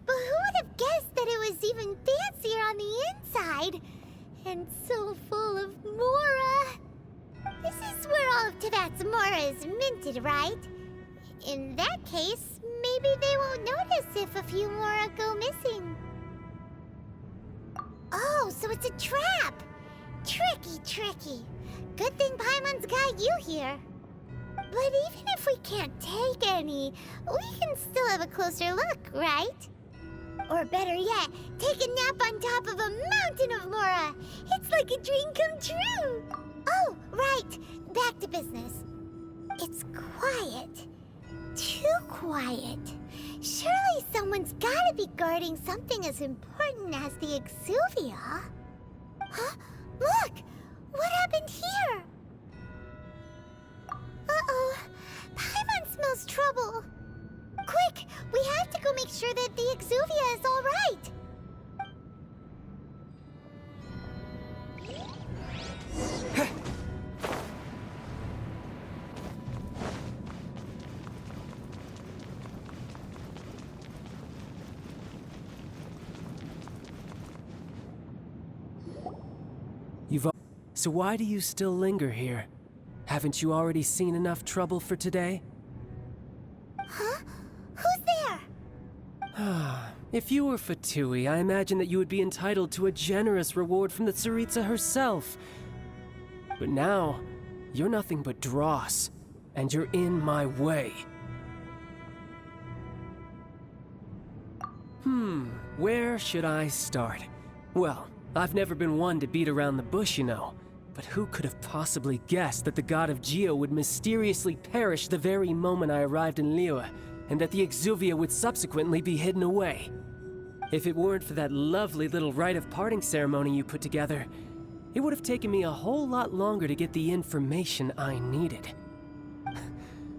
but who would have guessed that it was even fancier on the inside? And so full of Mora. This is where all of Teyvat's Mora is minted, right? In that case, maybe they won't notice if a few Mora go missing. Oh, so it's a trap! Tricky, tricky. Good thing Paimon's got you here. But even if we can't take any, we can still have a closer look, right? Or better yet, take a nap on top of a mountain of Mora. It's like a dream come true. Oh, right. Back to business. It's quiet. Too quiet. Surely someone's gotta be guarding something as important as the Exuvia. Huh? Look! What happened here? Uh-oh. Paimon smells trouble. Quick! We have to go make sure that the Exuvia is all right. So why do you still linger here? Haven't you already seen enough trouble for today? Huh? Who's there? If you were Fatui, I imagine that you would be entitled to a generous reward from the Tsaritsa herself. But now, you're nothing but dross, and you're in my way. Where should I start? Well, I've never been one to beat around the bush, you know. But who could have possibly guessed that the god of Geo would mysteriously perish the very moment I arrived in Liyue, and that the Exuvia would subsequently be hidden away? If it weren't for that lovely little rite of parting ceremony you put together, it would have taken me a whole lot longer to get the information I needed.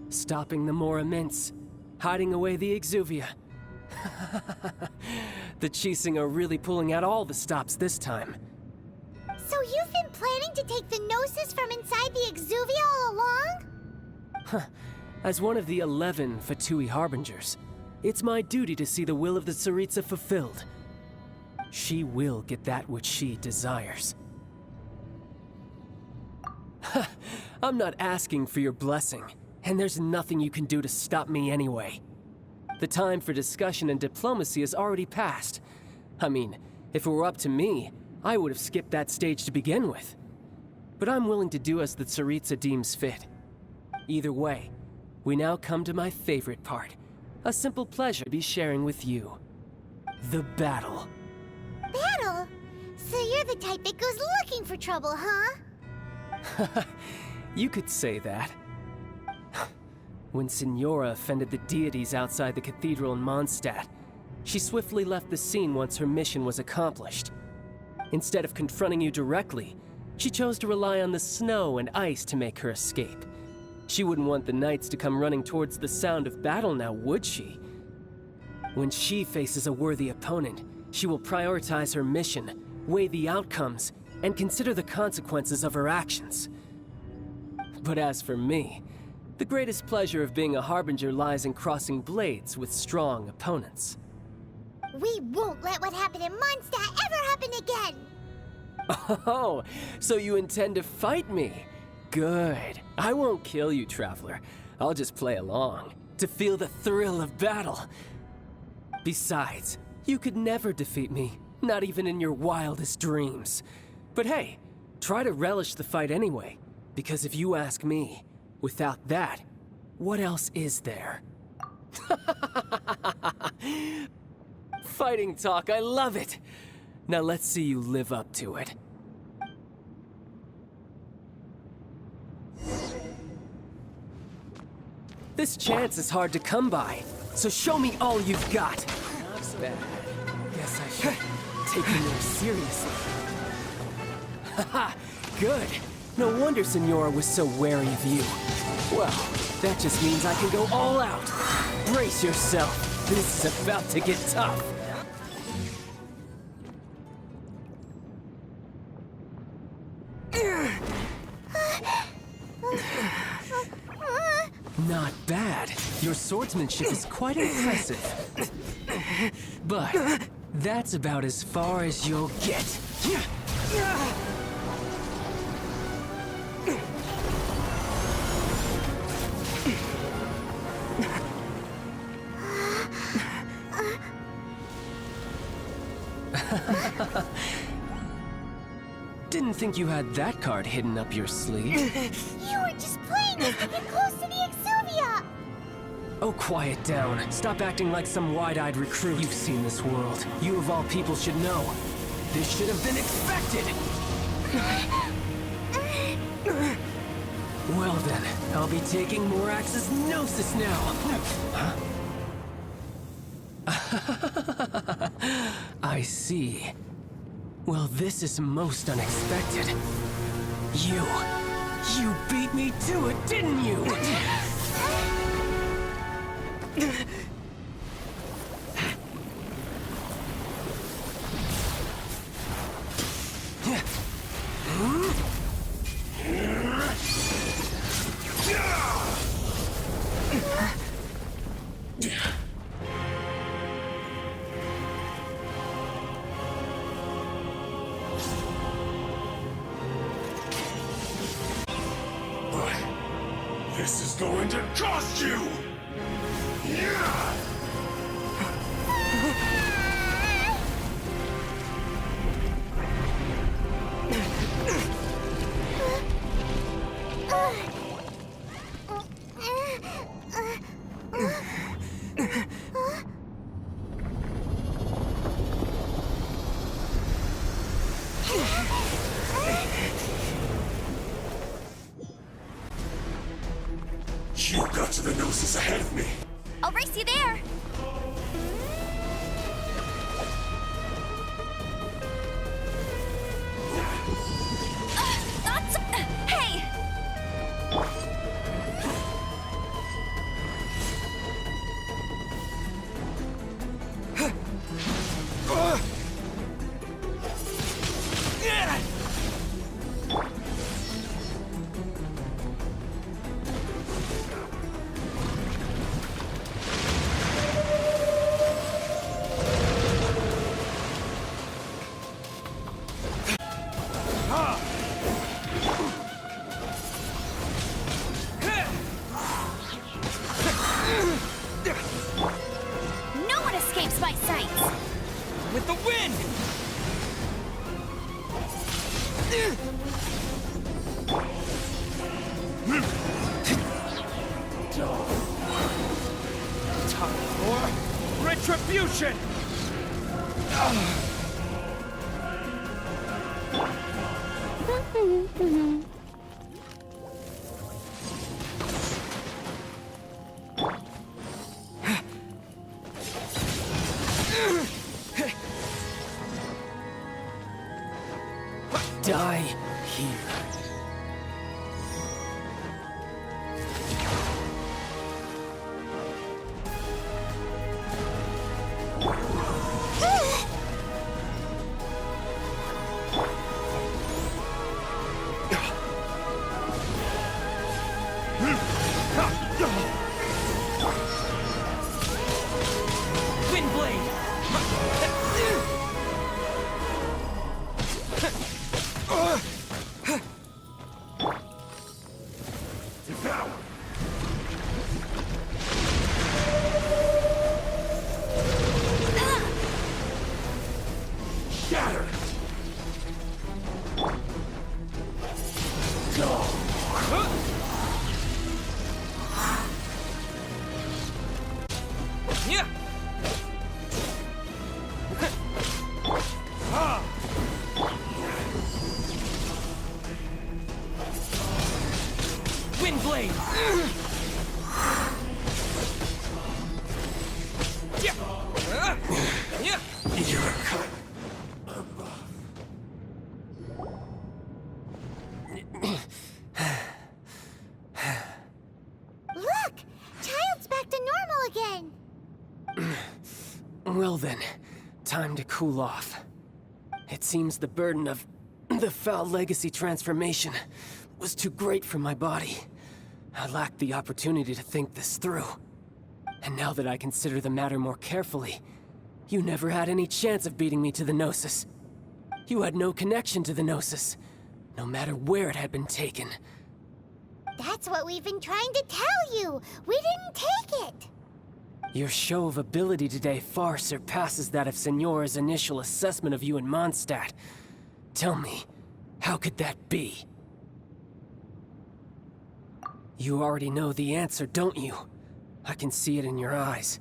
Stopping the Mora mints, hiding away the Exuvia. The Chising are really pulling out all the stops this time. So you've been planning to take the Gnosis from inside the Exuvia all along? As one of the 11 Fatui Harbingers, it's my duty to see the will of the Tsaritsa fulfilled. She will get that which she desires. I'm not asking for your blessing, and there's nothing you can do to stop me anyway. The time for discussion and diplomacy has already passed. I mean, if it were up to me, I would have skipped that stage to begin with. But I'm willing to do as the Tsaritsa deems fit. Either way, we now come to my favorite part. A simple pleasure to be sharing with you. The battle. Battle? So you're the type that goes looking for trouble, huh? You could say that. When Signora offended the deities outside the cathedral in Mondstadt, she swiftly left the scene once her mission was accomplished. Instead of confronting you directly, she chose to rely on the snow and ice to make her escape. She wouldn't want the knights to come running towards the sound of battle now, would she? When she faces a worthy opponent, she will prioritize her mission, weigh the outcomes, and consider the consequences of her actions. But as for me, the greatest pleasure of being a Harbinger lies in crossing blades with strong opponents. We won't let what happened in Mondstadt ever happen again! Oh, so you intend to fight me? Good. I won't kill you, Traveler. I'll just play along, to feel the thrill of battle. Besides, you could never defeat me, not even in your wildest dreams. But hey, try to relish the fight anyway, because if you ask me, without that, what else is there? Fighting talk, I love it! Now let's see you live up to it. This chance is hard to come by, so show me all you've got! Not bad. Guess I should take you more seriously. Haha, good! No wonder Signora was so wary of you. Well, that just means I can go all out. Brace yourself. This is about to get tough. Not bad. Your swordsmanship is quite impressive. But that's about as far as you'll get. Didn't think you had that card hidden up your sleeve. You were just playing us to get close to the Exuvia! Oh, quiet down. Stop acting like some wide-eyed recruit. You've seen this world. You of all people should know. This should have been expected! Well then, I'll be taking Morax's Gnosis now! Huh? I see. Well, this is most unexpected. You beat me to it, didn't you? This is going to cost you! Yeah! You got to the Gnosis ahead of me. I'll race you there! Hey! No one escapes my sights! With the wind! Time for retribution! Die here. Windblade! Devour! Shatter! Go! Yeah! Windblade! Yeah! You're cut above. Look! Child's back to normal again! Well then, time to cool off. It seems the burden of the foul legacy transformation was too great for my body. I lacked the opportunity to think this through. And now that I consider the matter more carefully, You never had any chance of beating me to the Gnosis. You had no connection to the Gnosis, no matter where it had been taken. That's what we've been trying to tell you! We didn't take it! Your show of ability today far surpasses that of Signora's initial assessment of you in Mondstadt. Tell me, how could that be? You already know the answer, don't you? I can see it in your eyes.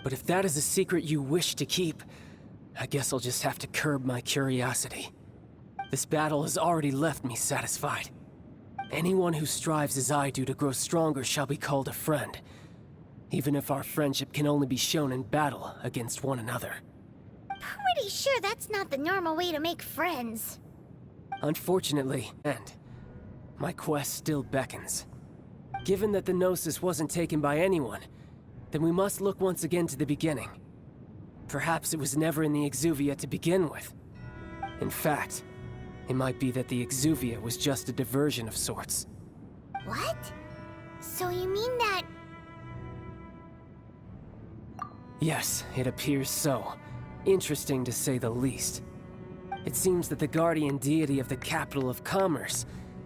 But if that is a secret you wish to keep, I guess I'll just have to curb my curiosity. This battle has already left me satisfied. Anyone who strives as I do to grow stronger shall be called a friend, even if our friendship can only be shown in battle against one another. Pretty sure that's not the normal way to make friends. Unfortunately, and my quest still beckons. Given that the Gnosis wasn't taken by anyone, then we must look once again to the beginning. Perhaps it was never in the Exuvia to begin with. In fact, it might be that the Exuvia was just a diversion of sorts. What? So you mean that... Yes, it appears so. Interesting to say the least. It seems that the guardian deity of the capital of commerce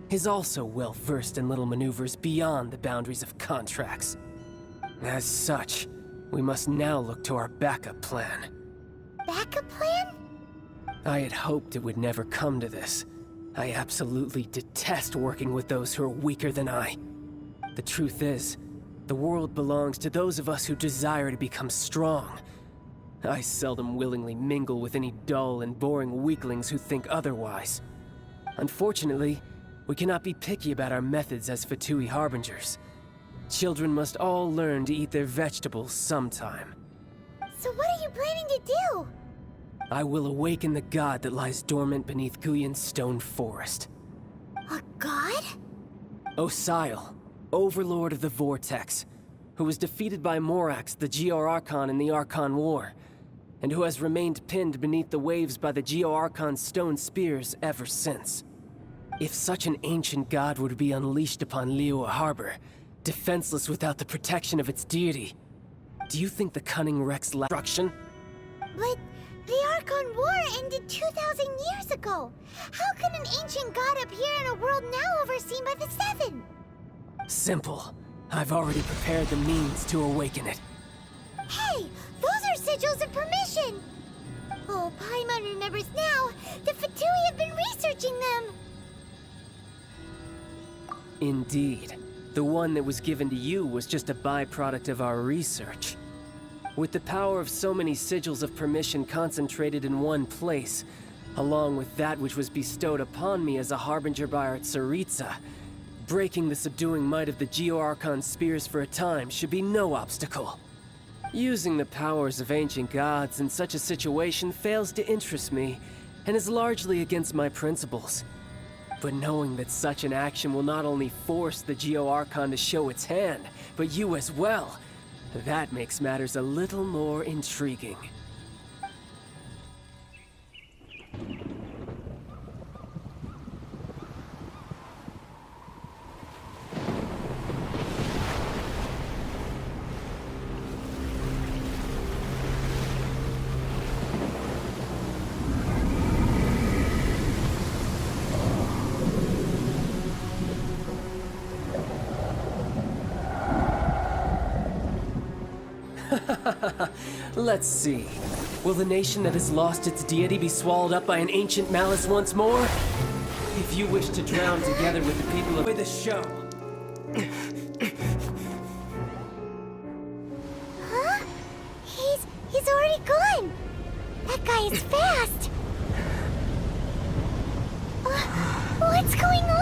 is also well versed in little maneuvers beyond the boundaries of contracts. As such, we must now look to our backup plan. Backup plan? I had hoped it would never come to this. I absolutely detest working with those who are weaker than I. The truth is, the world belongs to those of us who desire to become strong. I seldom willingly mingle with any dull and boring weaklings who think otherwise. Unfortunately, we cannot be picky about our methods as Fatui Harbingers. Children must all learn to eat their vegetables sometime. So what are you planning to do? I will awaken the god that lies dormant beneath Guyon's stone forest. A god? Osial, overlord of the Vortex, who was defeated by Morax, the Geo-Archon in the Archon War, and who has remained pinned beneath the waves by the Geo-Archon's stone spears ever since. If such an ancient god were to be unleashed upon Liyue Harbour, defenseless without the protection of its deity, do you think the cunning Rex lacks destruction? But the Archon War ended 2,000 years ago. How can an ancient god appear in a world now overseen by the Seven? Simple. I've already prepared the means to awaken it. Hey, those are sigils of permission! Oh, Paimon remembers now. The Fatui have been researching them. Indeed. The one that was given to you was just a byproduct of our research. With the power of so many sigils of permission concentrated in one place, along with that which was bestowed upon me as a harbinger by our Tsaritsa, breaking the subduing might of the Geo-Archon spears for a time should be no obstacle. Using the powers of ancient gods in such a situation fails to interest me, and is largely against my principles. But knowing that such an action will not only force the Geo-Archon to show its hand, but you as well, that makes matters a little more intriguing. Let's see. Will the nation that has lost its deity be swallowed up by an ancient malice once more? If you wish to drown together with the people of the show. Huh? He's already gone. That guy is fast. What's going on?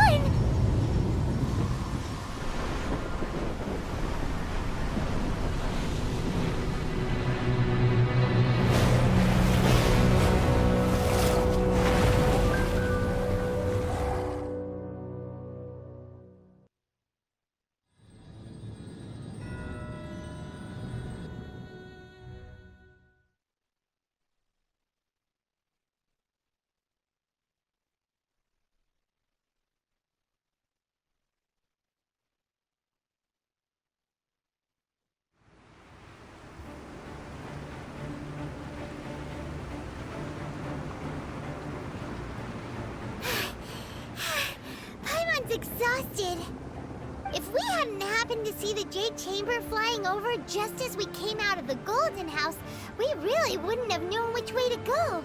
happened to see the Jade Chamber flying over just as we came out of the Golden House, we really wouldn't have known which way to go.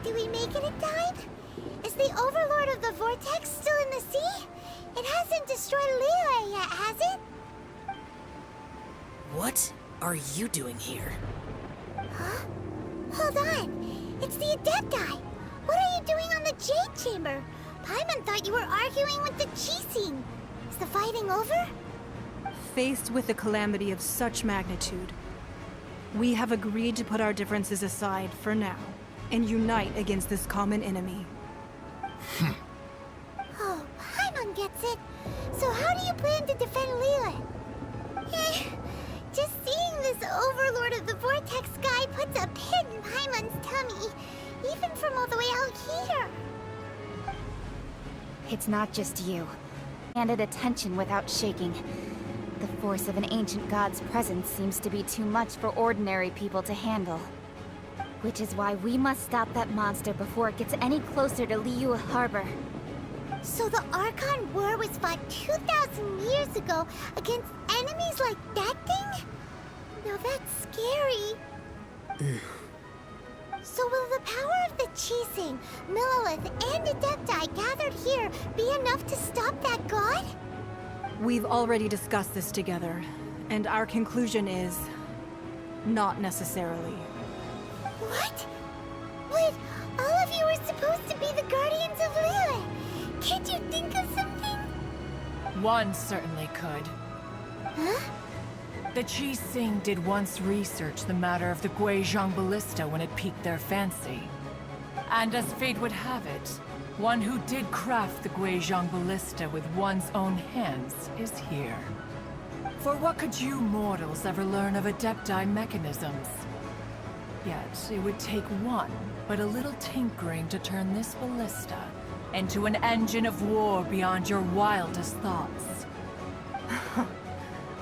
Did we make it in time? Is the Overlord of the Vortex still in the sea? It hasn't destroyed Liyue yet, has it? What are you doing here? Huh? Hold on. It's the Adepti. What are you doing on the Jade Chamber? Paimon thought you were arguing with the Chising. Is the fighting over? Faced with a calamity of such magnitude, we have agreed to put our differences aside for now and unite against this common enemy. Oh, Paimon gets it. So how do you plan to defend Liyue? Just seeing this Overlord of the Vortex guy puts a pit in Paimon's tummy, even from all the way out here. It's not just you. Handed attention without shaking. The force of an ancient god's presence seems to be too much for ordinary people to handle. Which is why we must stop that monster before it gets any closer to Liyue Harbor. So the Archon War was fought 2,000 years ago against enemies like that thing? Now that's scary. So will the power of the Chising, Millelith, and Adepti gathered here be enough to stop that god? We've already discussed this together, and our conclusion is... not necessarily. What? But all of you were supposed to be the Guardians of Liyue. Can't you think of something? One certainly could. Huh? The Chising did once research the matter of the Guizhong Ballista when it piqued their fancy. And as fate would have it, one who did craft the Guizhong Ballista with one's own hands is here. For what could you mortals ever learn of Adepti mechanisms? Yet, it would take one, but a little tinkering to turn this ballista into an engine of war beyond your wildest thoughts.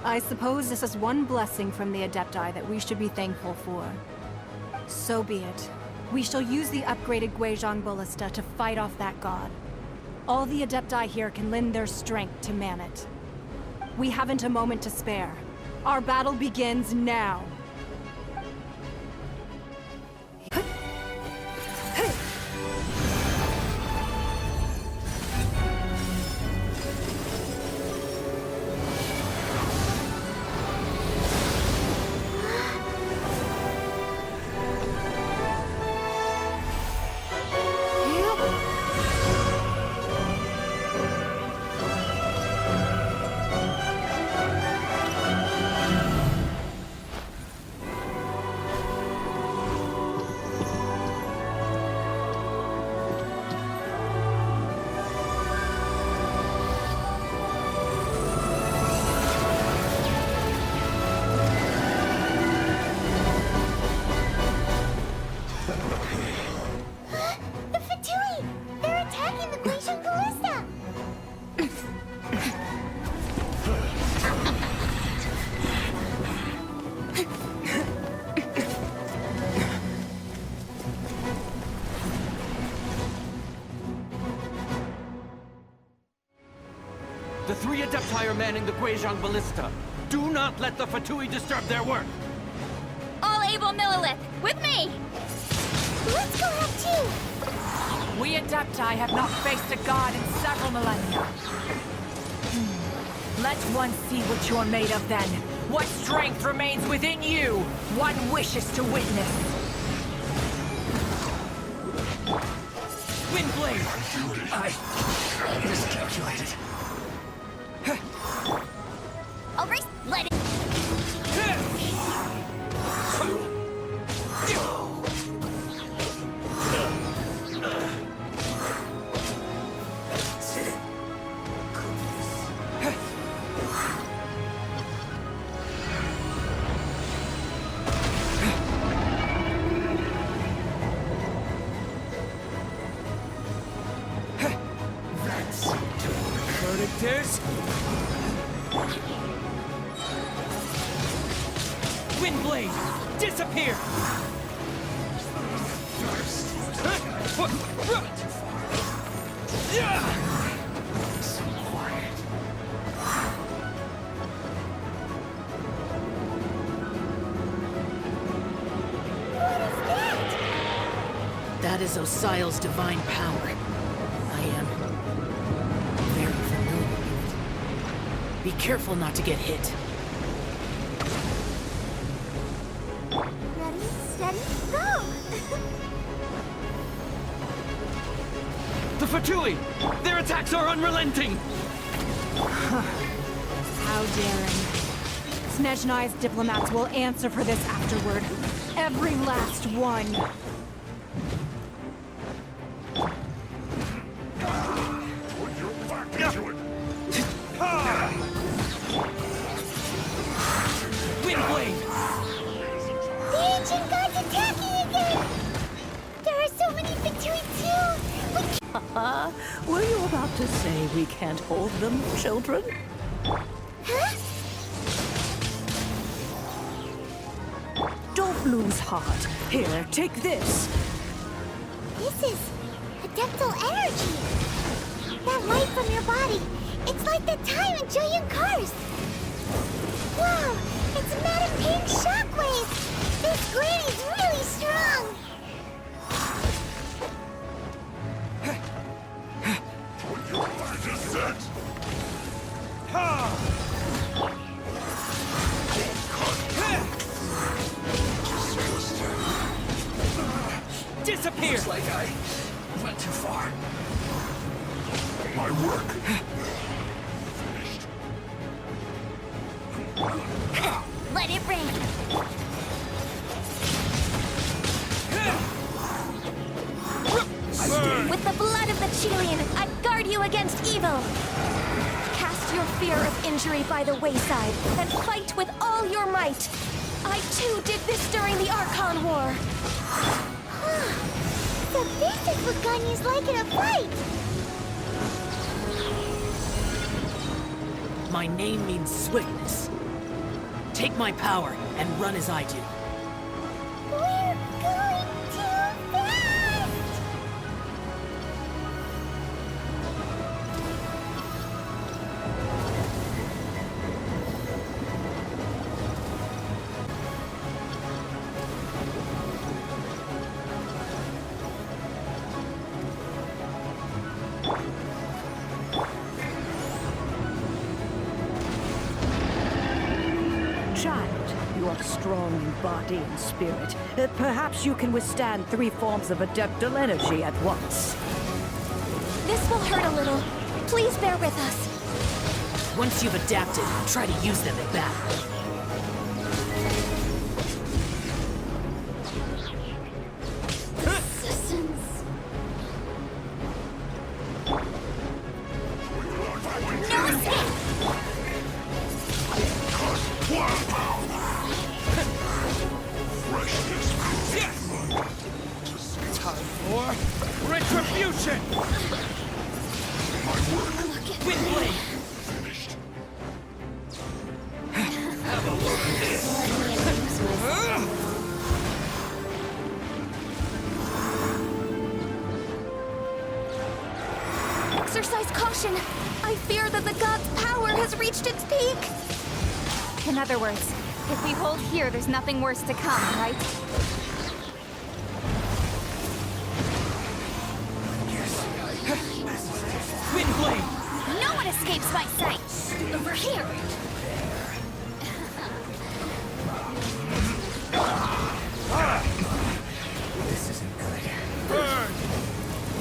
I suppose this is one blessing from the Adepti that we should be thankful for. So be it. We shall use the upgraded Guizhong Ballista to fight off that god. All the Adepti here can lend their strength to man it. We haven't a moment to spare. Our battle begins now. The Fatui! They're attacking the Guizhong Ballista! The three Adepti are manning the Guizhong Ballista. Do not let the Fatui disturb their work! All able Millelith, with me! Let's go out too! We Adepti have not faced a god in several millennia. Let one see what you're made of then. What strength remains within you, one wishes to witness. Windblade! I miscalculated. All right, let it... Verdict is... Windblade! Disappear! That is Osial's divine power. I am very familiar with it. Be careful not to get hit. Ready, steady, go! The Fatui! Their attacks are unrelenting! How daring. Snezhnai's diplomats will answer for this afterward. Every last one. Windblade! The ancient gods attacking again! There are so many Fatui too! Were you about to say we can't hold them, children? Huh? Don't lose heart. Here, take this. This is adeptal energy! That light from your body, it's like the time in Julian Cars! Wow! It's Madame Ping's shockwave! This granny's really strong! Disappear! Looks like I went too far. My work. Finished. Let it rain! With the blood of the Chelian, I guard you against evil! Cast your fear of injury by the wayside, and fight with all your might! I too did this during the Archon War! So this is what Ganya's like in a fight! My name means swiftness. Take my power and run as I do. We're going too fast! Child, you are strong in body and spirit. Perhaps you can withstand 3 forms of adeptal energy at once. This will hurt a little. Please bear with us. Once you've adapted, try to use them in battle. No escape! Time for retribution! Windblade! Finished. Exercise caution! I fear that the god's power has reached its peak! In other words, if we hold here, there's nothing worse to come, right? Windblade! No one escapes my sight! Over here! This isn't good. Burn!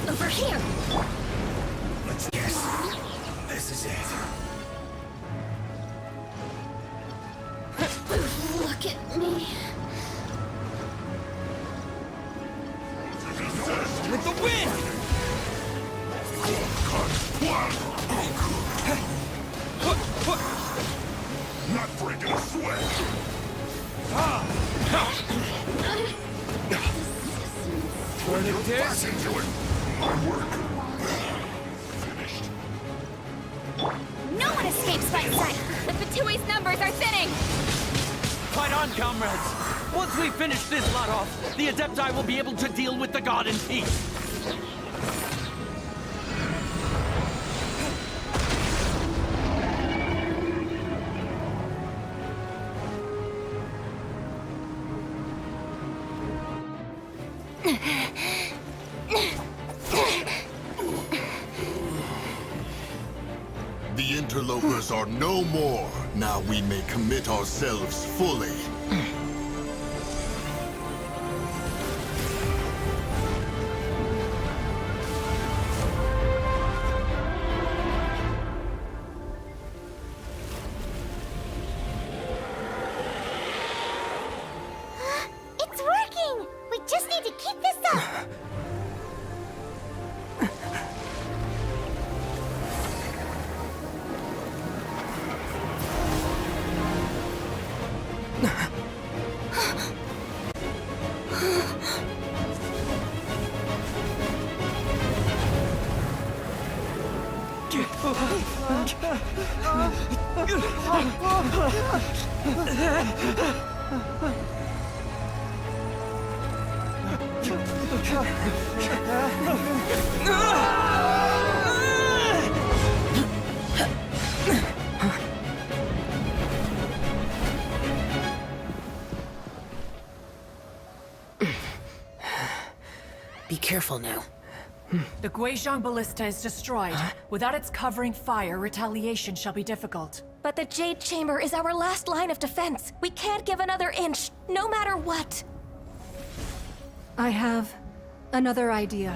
Over here! Let's guess. This is it. Look at me. With the wind! Not breaking a sweat. Turn it Back this! into it. My work. Finished. No one escapes my sight! The Fatui's numbers are thinning! Fight on, comrades! Once we finish this lot off, the Adepti will be able to deal with the god in peace. The interlopers are no more. Now we may commit ourselves fully. It's working! We just need to keep this up! Be careful now. The Guizhong Ballista is destroyed. Without its covering fire, retaliation shall be difficult. But the Jade Chamber is our last line of defense. We can't give another inch, no matter what. I have another idea.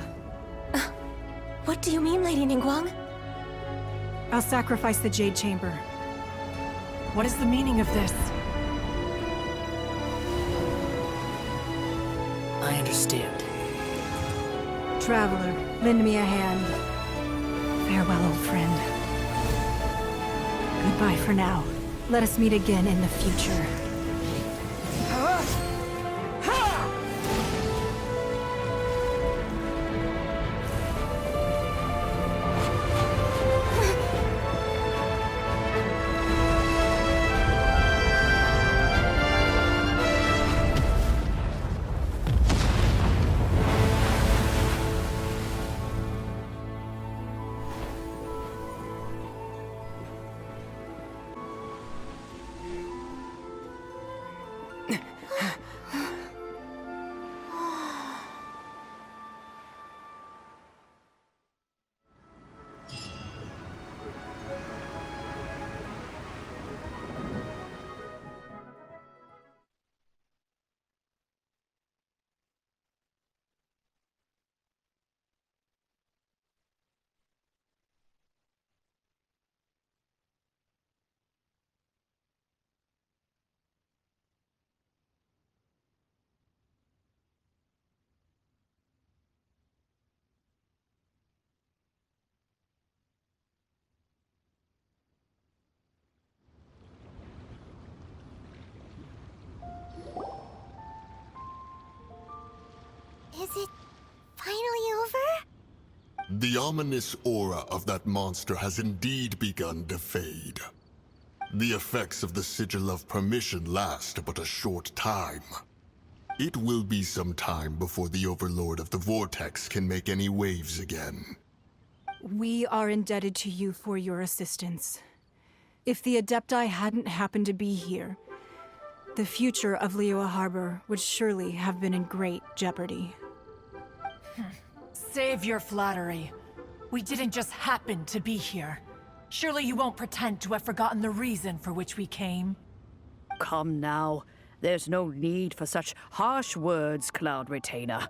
What do you mean, Lady Ningguang? I'll sacrifice the Jade Chamber. What is the meaning of this? I understand. Traveler, lend me a hand. Farewell, old friend. Goodbye for now. Let us meet again in the future. Is it finally over? The ominous aura of that monster has indeed begun to fade. The effects of the Sigil of Permission last but a short time. It will be some time before the Overlord of the Vortex can make any waves again. We are indebted to you for your assistance. If the Adepti hadn't happened to be here, the future of Liyue Harbor would surely have been in great jeopardy. Save your flattery. We didn't just happen to be here. Surely you won't pretend to have forgotten the reason for which we came. Come now. There's no need for such harsh words, Cloud Retainer.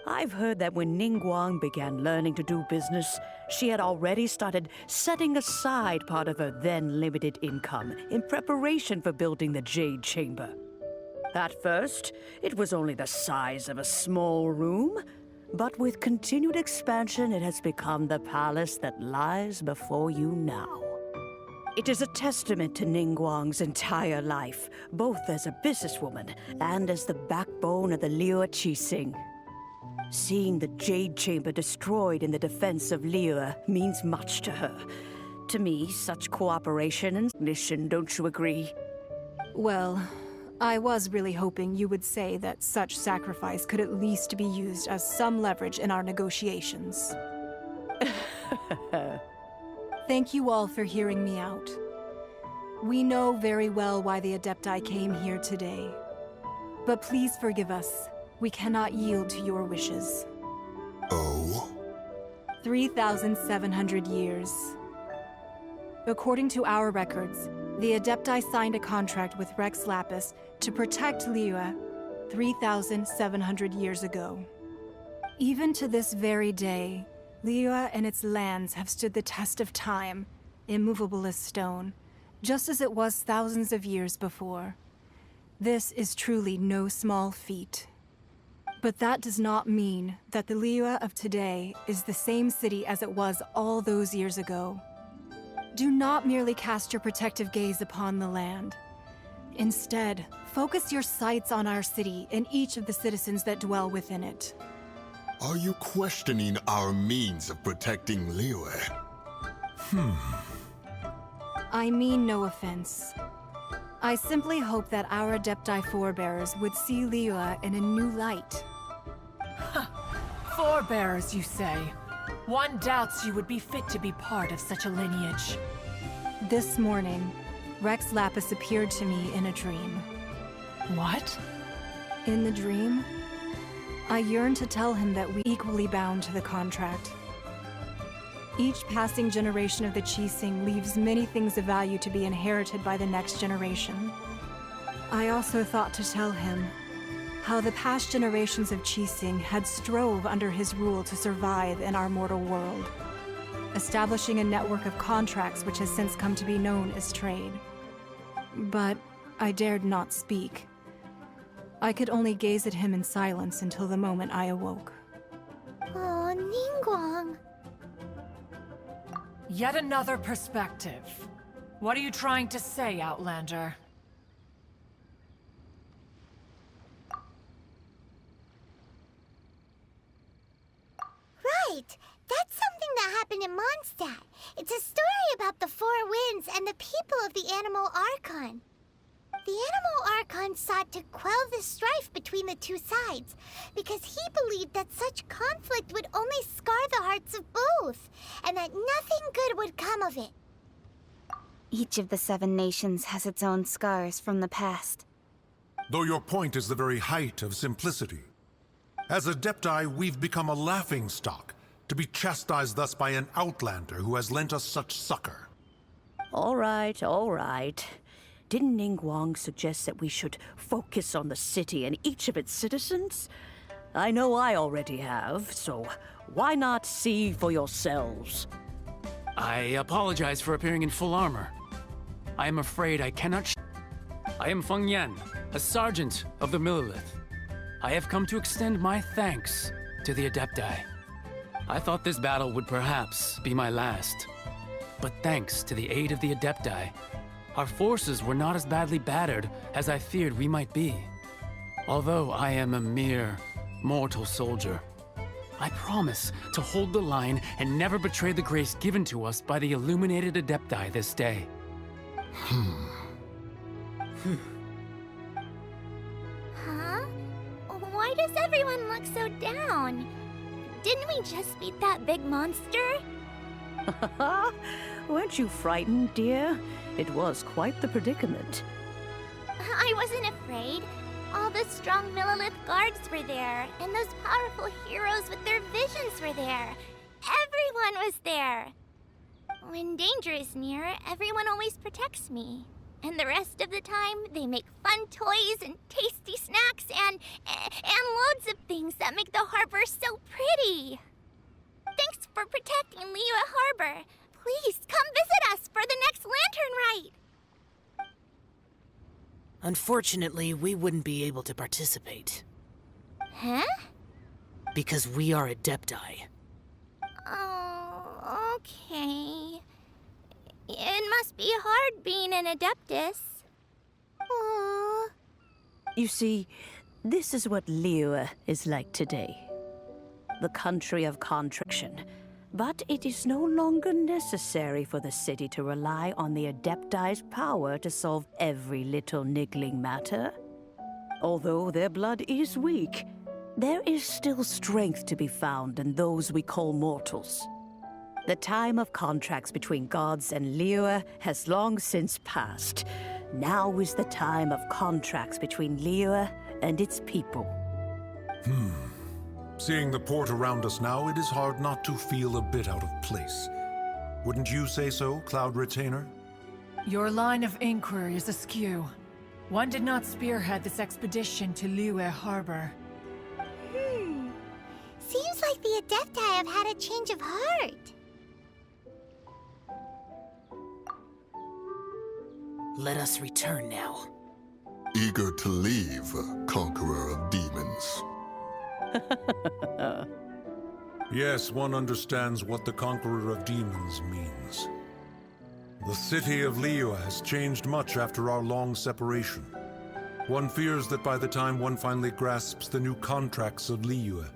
I've heard that when Ningguang began learning to do business, she had already started setting aside part of her then limited income in preparation for building the Jade Chamber. At first, it was only the size of a small room, but with continued expansion, it has become the palace that lies before you now. It is a testament to Ningguang's entire life, both as a businesswoman and as the backbone of the Liyue Qixing. Seeing the Jade Chamber destroyed in the defense of Liyue means much to her. To me, such cooperation and mission, don't you agree? Well, I was really hoping you would say that such sacrifice could at least be used as some leverage in our negotiations. Thank you all for hearing me out. We know very well why the Adepti came here today. But please forgive us. We cannot yield to your wishes. Oh? 3,700 years. According to our records, the Adepti signed a contract with Rex Lapis to protect Liyue 3,700 years ago. Even to this very day, Liyue and its lands have stood the test of time, immovable as stone, just as it was thousands of years before. This is truly no small feat. But that does not mean that the Liyue of today is the same city as it was all those years ago. Do not merely cast your protective gaze upon the land. Instead, focus your sights on our city and each of the citizens that dwell within it. Are you questioning our means of protecting Liyue? I mean no offense. I simply hope that our Adepti forebears would see Liyue in a new light. Forebears, you say? One doubts you would be fit to be part of such a lineage. This morning, Rex Lapis appeared to me in a dream. What? In the dream, I yearned to tell him that we equally bound to the contract. Each passing generation of the Qixing leaves many things of value to be inherited by the next generation. I also thought to tell him how the past generations of Qixing had strove under his rule to survive in our mortal world, establishing a network of contracts which has since come to be known as trade. But I dared not speak. I could only gaze at him in silence until the moment I awoke. Oh, Ningguang. Yet another perspective. What are you trying to say, Outlander? Right! That's something that happened in Mondstadt. It's a story about the Four Winds and the people of the Animal Archon. The Animal Archon sought to quell the strife between the two sides, because he believed that such conflict would only scar the hearts of both, and that nothing good would come of it. Each of the 7 nations has its own scars from the past. Though your point is the very height of simplicity. As Adepti, we've become a laughingstock, to be chastised thus by an outlander who has lent us such succor. All right, all right. Didn't Ningguang suggest that we should focus on the city and each of its citizens? I know I already have, so why not see for yourselves? I apologize for appearing in full armor. I am afraid I cannot I am Feng Yan, a sergeant of the Millelith. I have come to extend my thanks to the Adepti. I thought this battle would perhaps be my last. But thanks to the aid of the Adepti, our forces were not as badly battered as I feared we might be. Although I am a mere mortal soldier, I promise to hold the line and never betray the grace given to us by the illuminated Adepti this day. Huh? Why does everyone look so down? Didn't we just beat that big monster? Weren't you frightened, dear? It was quite the predicament. I wasn't afraid. All the strong Millelith guards were there, and those powerful heroes with their visions were there. Everyone was there. When danger is near, everyone always protects me. And the rest of the time, they make fun toys and tasty snacks and loads of things that make the harbor so pretty. Thanks for protecting Liyue Harbor. Please come visit us for the next lantern rite. Unfortunately, we wouldn't be able to participate. Huh? Because we are Adepti. Oh, okay. It must be hard being an Adeptus. Aww. You see, this is what Liyue is like today. The country of contraction. But it is no longer necessary for the city to rely on the Adepti's power to solve every little niggling matter. Although their blood is weak, there is still strength to be found in those we call mortals. The time of contracts between gods and Liyue has long since passed. Now is the time of contracts between Liyue and its people. Seeing the port around us now, it is hard not to feel a bit out of place. Wouldn't you say so, Cloud Retainer? Your line of inquiry is askew. One did not spearhead this expedition to Liyue Harbor. Seems like the Adepti have had a change of heart. Let us return now. Eager to leave, Conqueror of Demons. Yes, one understands what the Conqueror of Demons means. The city of Liyue has changed much after our long separation. One fears that by the time one finally grasps the new contracts of Liyue,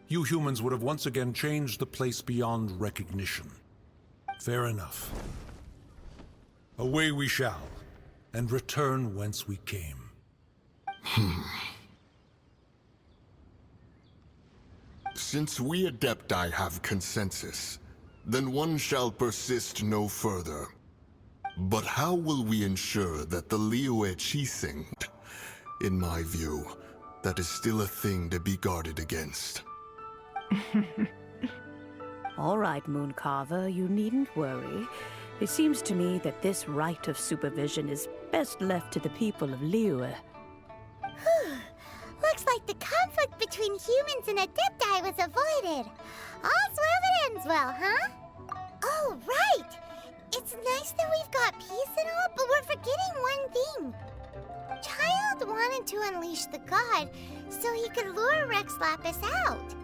you humans would have once again changed the place beyond recognition. Fair enough. Away we shall, and return whence we came. Since we Adepti have consensus, then one shall persist no further. But how will we ensure that the Liyue Qixing... In my view, that is still a thing to be guarded against. All right, Mooncarver, you needn't worry. It seems to me that this right of supervision is best left to the people of Liyue. Looks like the conflict between humans and Adepti was avoided. All's well that ends well, huh? Oh, right! It's nice that we've got peace and all, but we're forgetting one thing. Child wanted to unleash the god so he could lure Rex Lapis out.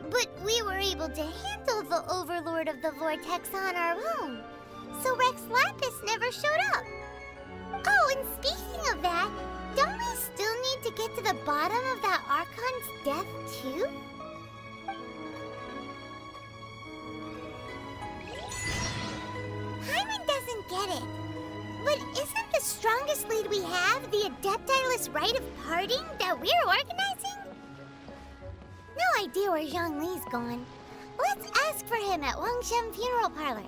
But we were able to handle the Overlord of the Vortex on our own, so Rex Lapis never showed up. Oh, and speaking of that, don't we still need to get to the bottom of that Archon's death, too? Paimon doesn't get it. But isn't the strongest lead we have the Adepti-less rite of parting that we're organizing? No idea where Zhongli's gone. Let's ask for him at Wangshem Funeral Parlor.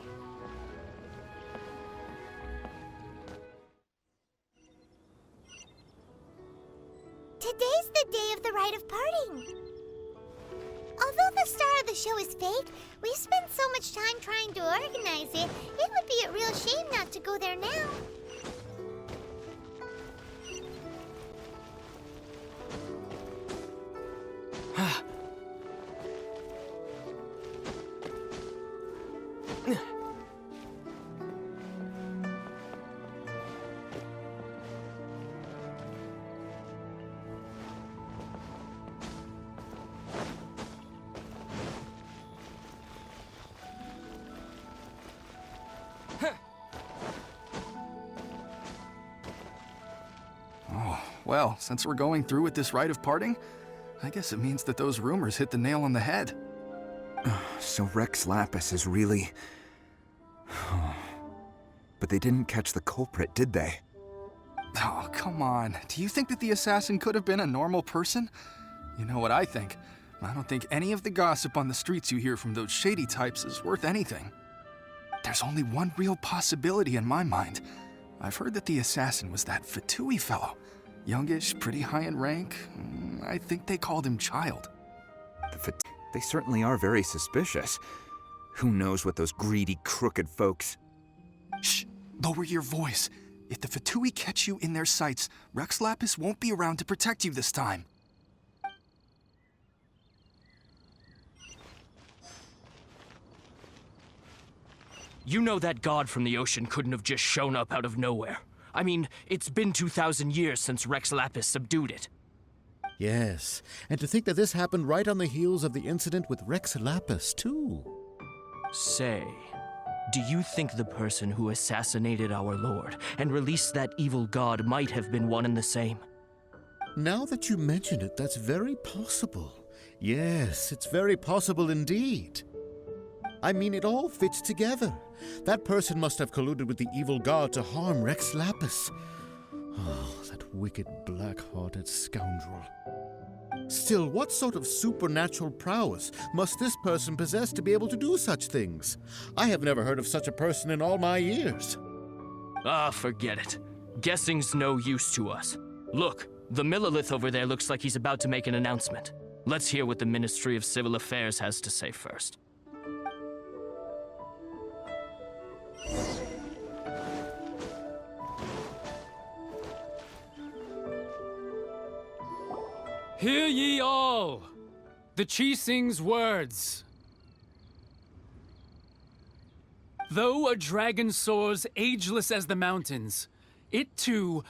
Today's the day of the rite of parting. Although the star of the show is fake, we've spent so much time trying to organize it, it would be a real shame not to go there now. Well, since we're going through with this rite of parting, I guess it means that those rumors hit the nail on the head. So Rex Lapis is really... But they didn't catch the culprit, did they? Oh, come on. Do you think that the assassin could have been a normal person? You know what I think. I don't think any of the gossip on the streets you hear from those shady types is worth anything. There's only one real possibility in my mind. I've heard that the assassin was that Fatui fellow. Youngish, pretty high in rank. I think they called him Child. They certainly are very suspicious. Who knows what those greedy, crooked folks... Shh! Lower your voice. If the Fatui catch you in their sights, Rex Lapis won't be around to protect you this time. You know that god from the ocean couldn't have just shown up out of nowhere. I mean, it's been 2,000 years since Rex Lapis subdued it. Yes, and to think that this happened right on the heels of the incident with Rex Lapis, too. Say, do you think the person who assassinated our lord and released that evil god might have been one and the same? Now that you mention it, that's very possible. Yes, it's very possible indeed. I mean, it all fits together. That person must have colluded with the evil god to harm Rex Lapis. Oh, that wicked, black-hearted scoundrel. Still, what sort of supernatural prowess must this person possess to be able to do such things? I have never heard of such a person in all my years. Ah, forget it. Guessing's no use to us. Look, the Millilith over there looks like he's about to make an announcement. Let's hear what the Ministry of Civil Affairs has to say first. Hear ye all! The Qixing's words. Though a dragon soars ageless as the mountains, it too...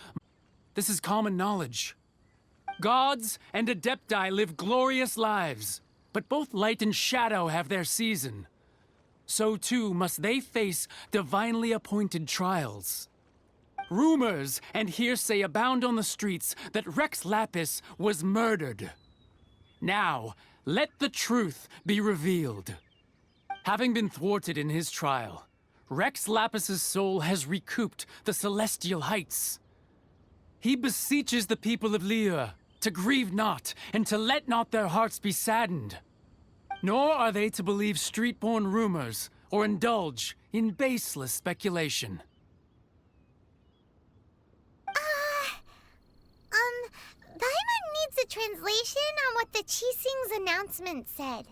This is common knowledge. Gods and Adepti live glorious lives, but both light and shadow have their season. So too must they face divinely appointed trials. Rumors and hearsay abound on the streets that Rex Lapis was murdered. Now, let the truth be revealed. Having been thwarted in his trial, Rex Lapis's soul has recouped the celestial heights. He beseeches the people of Liyue to grieve not and to let not their hearts be saddened. Nor are they to believe street-born rumors or indulge in baseless speculation. Paimon needs a translation on what the Qixing's announcement said.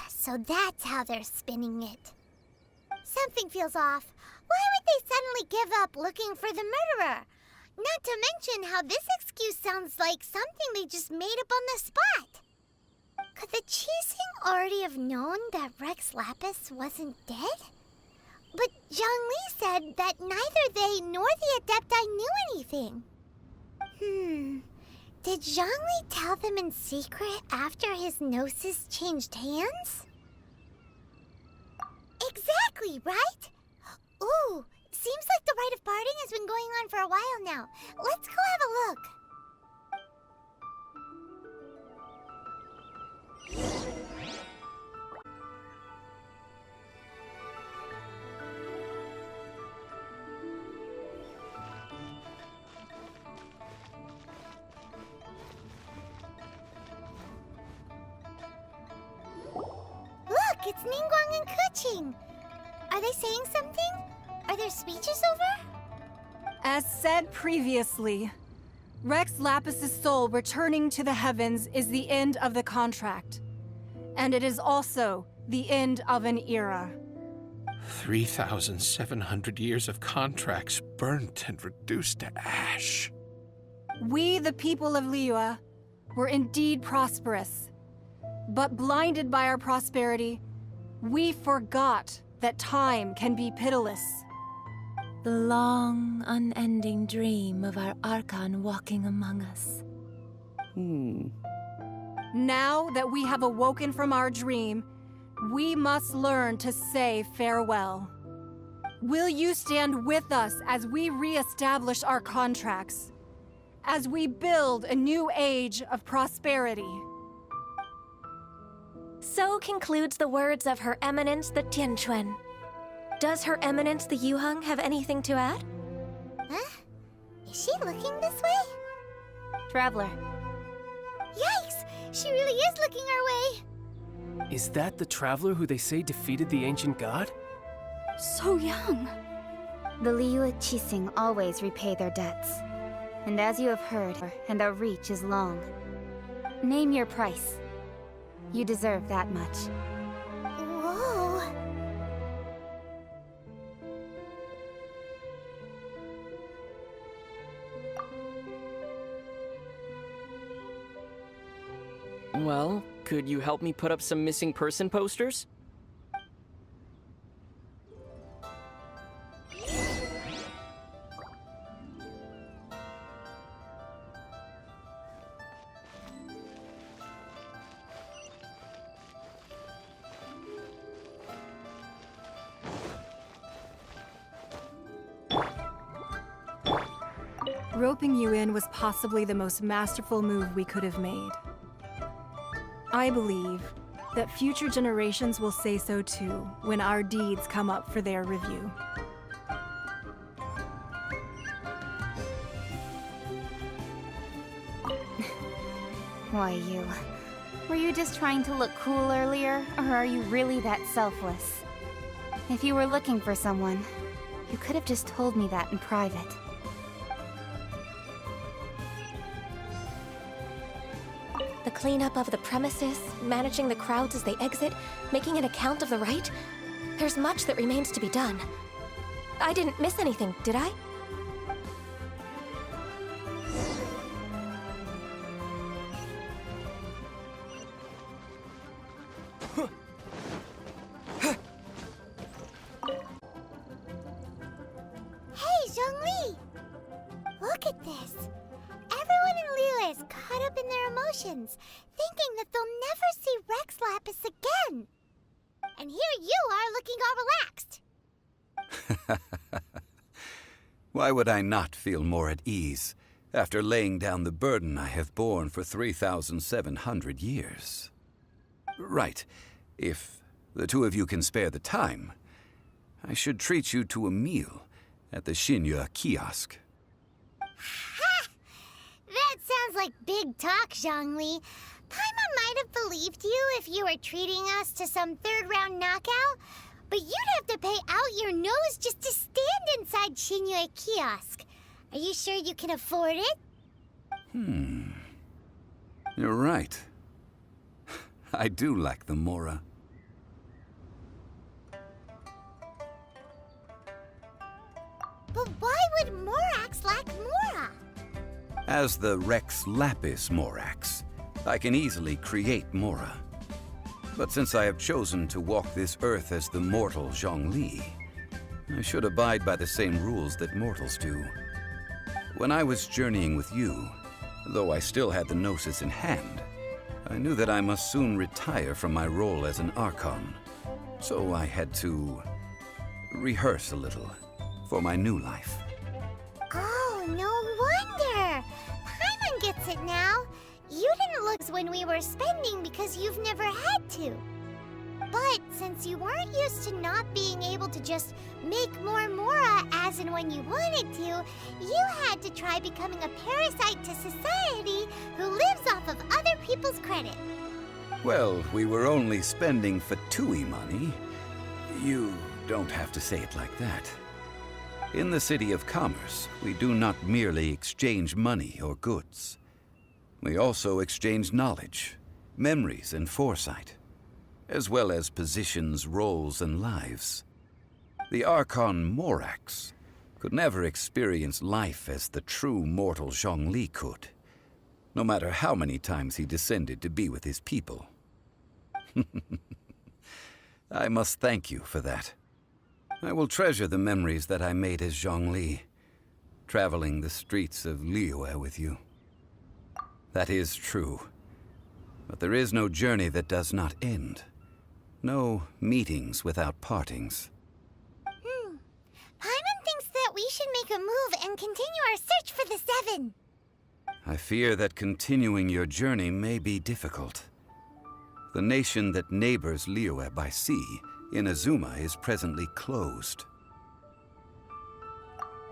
So that's how they're spinning it. Something feels off. Why would they suddenly give up looking for the murderer? Not to mention how this excuse sounds like something they just made up on the spot. Could the Qixing already have known that Rex Lapis wasn't dead? But Zhongli said that neither they nor the Adepti knew anything. Did Zhongli tell them in secret after his gnosis changed hands? Exactly, right? Ooh, seems like the rite of parting has been going on for a while now. Let's go have a look. Look, it's Ningguang and Keqing. Are they saying something? Are their speeches over? As said previously, Rex Lapis's soul returning to the heavens is the end of the contract. And it is also the end of an era. 3,700 years of contracts burnt and reduced to ash. We, the people of Liyue, were indeed prosperous. But blinded by our prosperity, we forgot that time can be pitiless. The long, unending dream of our Archon walking among us. Now that we have awoken from our dream, we must learn to say farewell. Will you stand with us as we re-establish our contracts? As we build a new age of prosperity? So concludes the words of Her Eminence the Tianquan. Does Her Eminence the Yuheng have anything to add? Huh? Is she looking this way? Traveler. Yikes! She really is looking our way! Is that the traveler who they say defeated the ancient god? So young. The Liyue Qixing always repay their debts. And as you have heard, and our reach is long. Name your price. You deserve that much. Whoa! Well, could you help me put up some missing person posters? Roping you in was possibly the most masterful move we could have made. I believe that future generations will say so too when our deeds come up for their review. Why you? Were you just trying to look cool earlier, or are you really that selfless? If you were looking for someone, you could have just told me that in private. The cleanup of the premises, managing the crowds as they exit, making an account of the rite. There's much that remains to be done. I didn't miss anything, did I? Hey, Zhongli! Look at this. Everyone in Liyue is caught up in their emotions, thinking that they'll never see Rex Lapis again. And here you are looking all relaxed. Why would I not feel more at ease after laying down the burden I have borne for 3,700 years? Right. If the two of you can spare the time, I should treat you to a meal at the Shinya kiosk. Ha! That sounds like big talk, Zhongli. Paimon might have believed you if you were treating us to some third-round knockout, but you'd have to pay out your nose just to stand inside Shinya kiosk. Are you sure you can afford it? You're right. I do like the Mora. But why would Morax lack Mora? As the Rex Lapis Morax, I can easily create Mora. But since I have chosen to walk this earth as the mortal Zhongli, I should abide by the same rules that mortals do. When I was journeying with you, though I still had the Gnosis in hand, I knew that I must soon retire from my role as an Archon. So I had to rehearse a little for my new life. Oh, no wonder! Paimon gets it now. You didn't look when we were spending because you've never had to. But since you weren't used to not being able to just make more Mora as and when you wanted to, you had to try becoming a parasite to society who lives off of other people's credit. Well, we were only spending Fatui money. You don't have to say it like that. In the City of Commerce, we do not merely exchange money or goods. We also exchange knowledge, memories, and foresight, as well as positions, roles, and lives. The Archon Morax could never experience life as the true mortal Zhongli could, no matter how many times he descended to be with his people. I must thank you for that. I will treasure the memories that I made as Zhongli, traveling the streets of Liyue with you. That is true. But there is no journey that does not end. No meetings without partings. Paimon thinks that we should make a move and continue our search for the Seven. I fear that continuing your journey may be difficult. The nation that neighbors Liyue by sea, Inazuma, is presently closed.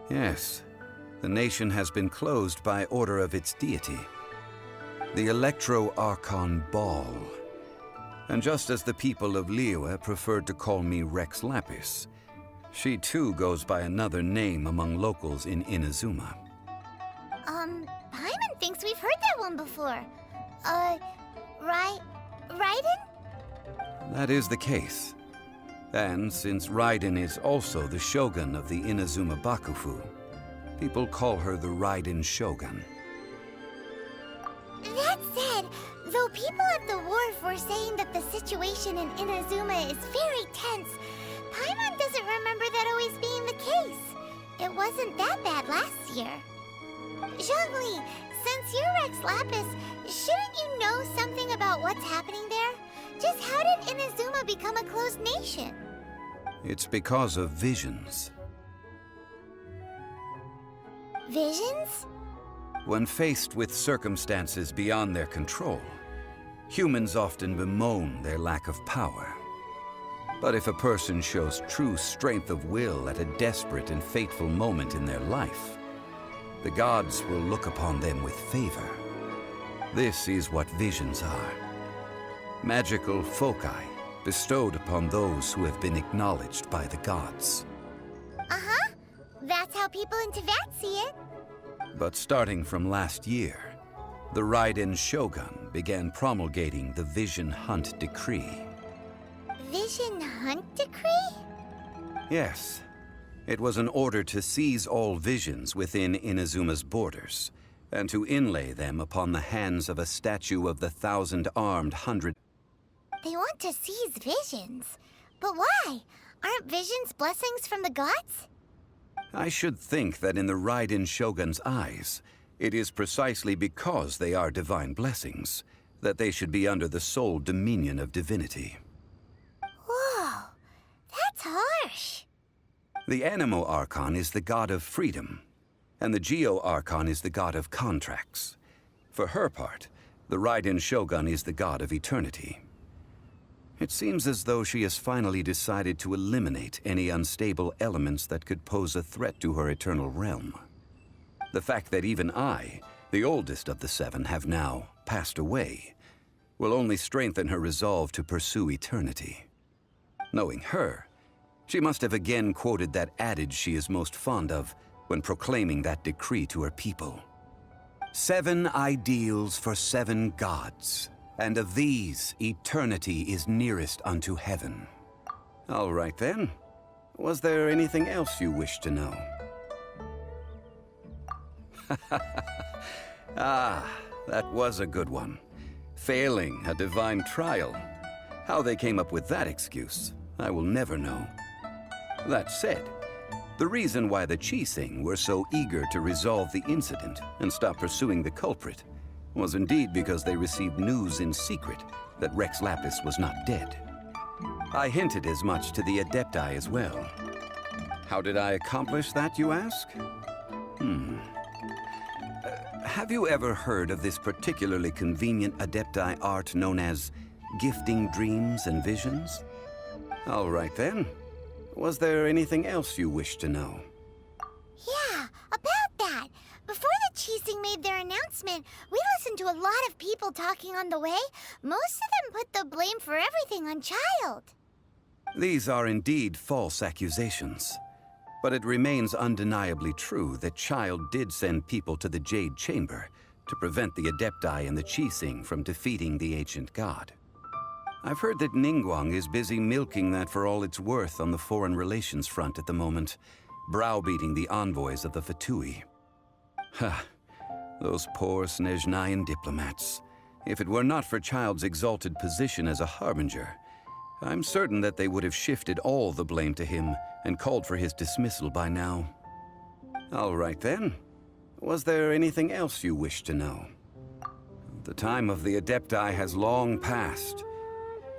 Yes, the nation has been closed by order of its deity, the Electro-Archon Ball. And just as the people of Liyue preferred to call me Rex Lapis, she too goes by another name among locals in Inazuma. Paimon thinks we've heard that one before. Raiden? That is the case. And since Raiden is also the shogun of the Inazuma Bakufu, people call her the Raiden Shogun. That said, though people at the wharf were saying that the situation in Inazuma is very tense, Paimon doesn't remember that always being the case. It wasn't that bad last year. Zhongli, since you're Rex Lapis, shouldn't you know something about what's happening there? Just how did Inazuma become a closed nation? It's because of visions. Visions? When faced with circumstances beyond their control, humans often bemoan their lack of power. But if a person shows true strength of will at a desperate and fateful moment in their life, the gods will look upon them with favor. This is what visions are. Magical foci bestowed upon those who have been acknowledged by the gods. Uh-huh. That's how people in Teyvat see it. But starting from last year, the Raiden Shogun began promulgating the Vision Hunt Decree. Vision Hunt Decree? Yes. It was an order to seize all visions within Inazuma's borders, and to inlay them upon the hands of a statue of the 1,000-armed hundred. They want to seize visions. But why? Aren't visions blessings from the gods? I should think that in the Raiden Shogun's eyes, it is precisely because they are divine blessings that they should be under the sole dominion of divinity. Whoa, that's harsh. The Anemo Archon is the god of freedom, and the Geo Archon is the god of contracts. For her part, the Raiden Shogun is the god of eternity. It seems as though she has finally decided to eliminate any unstable elements that could pose a threat to her eternal realm. The fact that even I, the oldest of the seven, have now passed away, will only strengthen her resolve to pursue eternity. Knowing her, she must have again quoted that adage she is most fond of when proclaiming that decree to her people. 7 ideals for 7 gods, and of these, eternity is nearest unto heaven. All right then. Was there anything else you wish to know? Ah, that was a good one. Failing a divine trial. How they came up with that excuse, I will never know. That said, the reason why the Qixing were so eager to resolve the incident and stop pursuing the culprit was indeed because they received news in secret that Rex Lapis was not dead. I hinted as much to the Adepti as well. How did I accomplish that, you ask? Have you ever heard of this particularly convenient Adepti art known as gifting dreams and visions? All right then. Was there anything else you wish to know? Yeah, about that. Before the Qixing made their announcement, we listened to a lot of people talking on the way. Most of them put the blame for everything on Child. These are indeed false accusations. But it remains undeniably true that Child did send people to the Jade Chamber to prevent the Adepti and the Qixing from defeating the ancient god. I've heard that Ningguang is busy milking that for all it's worth on the foreign relations front at the moment, browbeating the envoys of the Fatui. Ha! Those poor Snezhnayan diplomats. If it were not for Child's exalted position as a harbinger, I'm certain that they would have shifted all the blame to him and called for his dismissal by now. All right then. Was there anything else you wish to know? The time of the Adepti has long passed.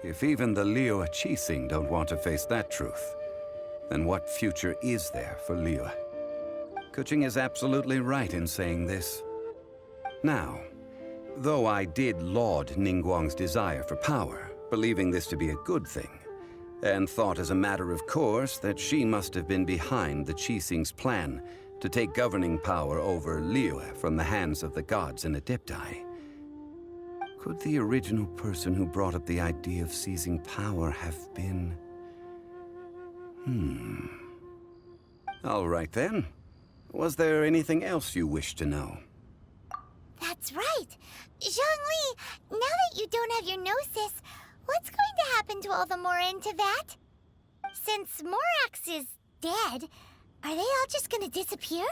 If even the Liyue Qixing don't want to face that truth, then what future is there for Liyue? Kuching is absolutely right in saying this. Now, though I did laud Ningguang's desire for power, believing this to be a good thing, and thought as a matter of course that she must have been behind the Qixing's plan to take governing power over Liyue from the hands of the gods and Adepti, could the original person who brought up the idea of seizing power have been... All right then. Was there anything else you wish to know? That's right. Zhongli, now that you don't have your gnosis, what's going to happen to all the Mora in Teyvat? Since Morax is dead, are they all just gonna disappear?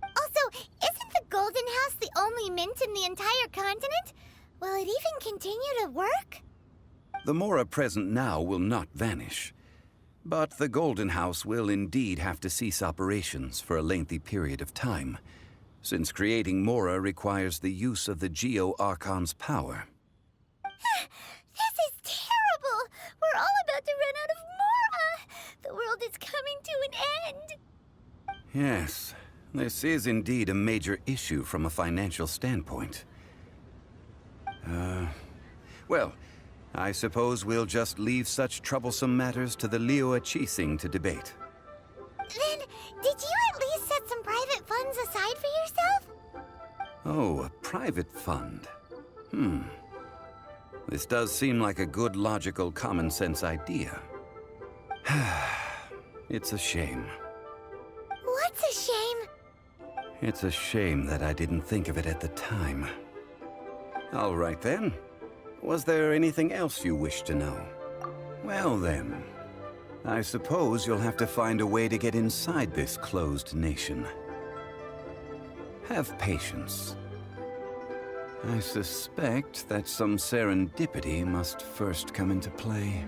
Also, isn't the Golden House the only mint in the entire continent? Will it even continue to work? The Mora present now will not vanish. But the Golden House will indeed have to cease operations for a lengthy period of time, since creating Mora requires the use of the Geo Archon's power. This is terrible! We're all about to run out of Mora! The world is coming to an end! Yes, this is indeed a major issue from a financial standpoint. Well, I suppose we'll just leave such troublesome matters to the Liyue Qixing to debate. Then, did you at least set some private funds aside for yourself? Oh, a private fund. This does seem like a good, logical, common-sense idea. It's a shame. What's a shame? It's a shame that I didn't think of it at the time. All right then. Was there anything else you wish to know? Well then, I suppose you'll have to find a way to get inside this closed nation. Have patience. I suspect that some serendipity must first come into play.